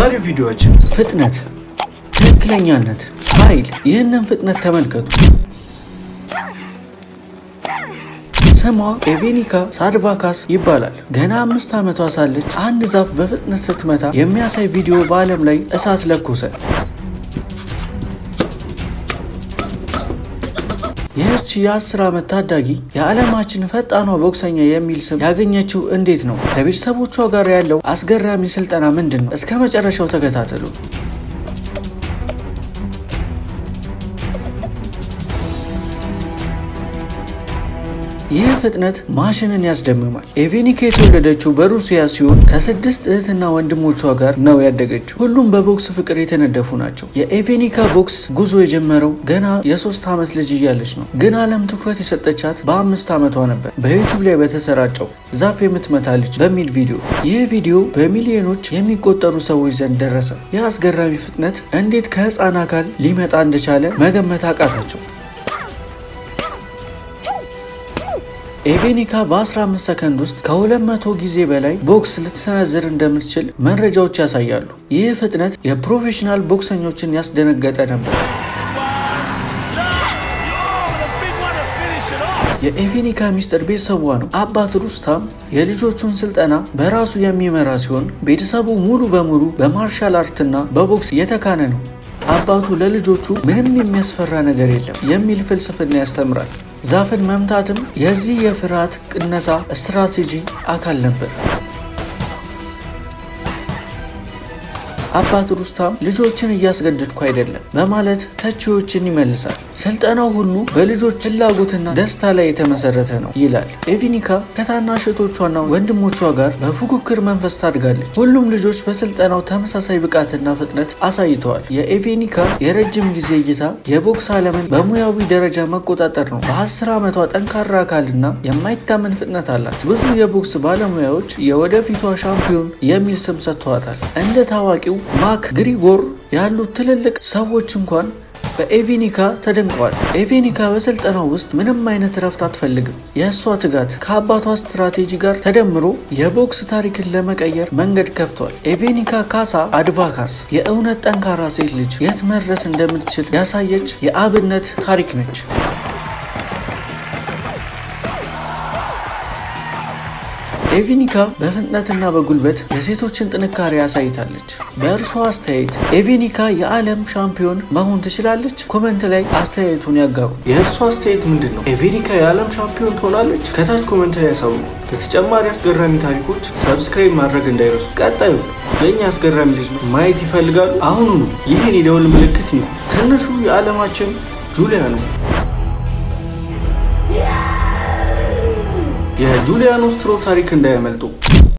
በዛሬው ቪዲዮአችን ፍጥነት፣ ትክክለኛነት፣ ኃይል። ይህንን ፍጥነት ተመልከቱ። ስሟ ኤቬኒካ ሳድቫካስ ይባላል። ገና 5 ዓመቷ ሳለች አንድ ዛፍ በፍጥነት ስትመታ የሚያሳይ ቪዲዮ በዓለም ላይ እሳት ለኮሰ። ይህች የ10 ዓመት ታዳጊ የዓለማችን ፈጣኗ ቦክሰኛ የሚል ስም ያገኘችው እንዴት ነው? ከቤተሰቦቿ ጋር ያለው አስገራሚ ስልጠና ምንድን ነው? እስከ መጨረሻው ተከታተሉ። ይህ ፍጥነት ማሽንን ያስደምማል። ኤቬኒካ የተወለደችው በሩሲያ ሲሆን ከ6 እህትና ወንድሞቿ ጋር ነው ያደገችው። ሁሉም በቦክስ ፍቅር የተነደፉ ናቸው። የኤቬኒካ ቦክስ ጉዞ የጀመረው ገና የ3 ዓመት ልጅ እያለች ነው። ግን ዓለም ትኩረት የሰጠቻት በ5 ዓመቷ ነበር። በዩቱብ ላይ በተሰራጨው ዛፍ የምትመታ ልጅ በሚል ቪዲዮ። ይህ ቪዲዮ በሚሊዮኖች የሚቆጠሩ ሰዎች ዘንድ ደረሰ። ይህ አስገራሚ ፍጥነት እንዴት ከህፃን አካል ሊመጣ እንደቻለ መገመት አቃታቸው። ኤቬኒካ በ15 ሰከንድ ውስጥ ከ200 ጊዜ በላይ ቦክስ ልትሰነዝር እንደምትችል መረጃዎች ያሳያሉ። ይህ ፍጥነት የፕሮፌሽናል ቦክሰኞችን ያስደነገጠ ነበር። የኤቬኒካ ሚስጥር ቤተሰቧ ነው። አባት ሩስታም የልጆቹን ስልጠና በራሱ የሚመራ ሲሆን ቤተሰቡ ሙሉ በሙሉ በማርሻል አርትና በቦክስ የተካነ ነው። አባቱ ለልጆቹ ምንም የሚያስፈራ ነገር የለም የሚል ፍልስፍና ያስተምራል። ዛፍን መምታትም የዚህ የፍርሃት ቅነሳ ስትራቴጂ አካል ነበር። አባት ሩስታም ልጆችን እያስገደድኩ አይደለም በማለት ተቺዎችን ይመልሳል። ስልጠናው ሁሉ በልጆች ፍላጎትና ደስታ ላይ የተመሰረተ ነው ይላል። ኤቬኒካ ከታናሽ እህቶቿና ወንድሞቿ ጋር በፉክክር መንፈስ ታድጋለች። ሁሉም ልጆች በስልጠናው ተመሳሳይ ብቃትና ፍጥነት አሳይተዋል። የኤቬኒካ የረጅም ጊዜ እይታ የቦክስ ዓለምን በሙያዊ ደረጃ መቆጣጠር ነው። በ10 ዓመቷ ጠንካራ አካልና የማይታመን ፍጥነት አላት። ብዙ የቦክስ ባለሙያዎች የወደፊቷ ሻምፒዮን የሚል ስም ሰጥተዋታል። እንደ ታዋቂው ማክ ግሪጎር ያሉ ትልልቅ ሰዎች እንኳን በኤቬኒካ ተደንቀዋል። ኤቬኒካ በስልጠናው ውስጥ ምንም አይነት እረፍት አትፈልግም። የእሷ ትጋት ከአባቷ ስትራቴጂ ጋር ተደምሮ የቦክስ ታሪክን ለመቀየር መንገድ ከፍቷል። ኤቬኒካ ካሳ አድቫካስ የእውነት ጠንካራ ሴት ልጅ የት መድረስ እንደምትችል ያሳየች የአብነት ታሪክ ነች። ኤቬኒካ በፍጥነትና በጉልበት የሴቶችን ጥንካሬ ያሳይታለች። በእርሷ አስተያየት ኤቬኒካ የዓለም ሻምፒዮን መሆን ትችላለች? ኮመንት ላይ አስተያየቱን ያጋሩ። የእርሷ አስተያየት ምንድን ነው? ኤቬኒካ የዓለም ሻምፒዮን ትሆናለች? ከታች ኮመንት ላይ ያሳውቁ። ለተጨማሪ አስገራሚ ታሪኮች ሰብስክራይብ ማድረግ እንዳይረሱ። ቀጣዩ የእኛ አስገራሚ ልጅ ማየት ይፈልጋሉ? አሁኑኑ ይህን የደወል ምልክት ይንኩ። ትንሹ የዓለማችን ጁሊያኖ የጁሊያኖ ስትሮ ታሪክ እንዳያመልጡ።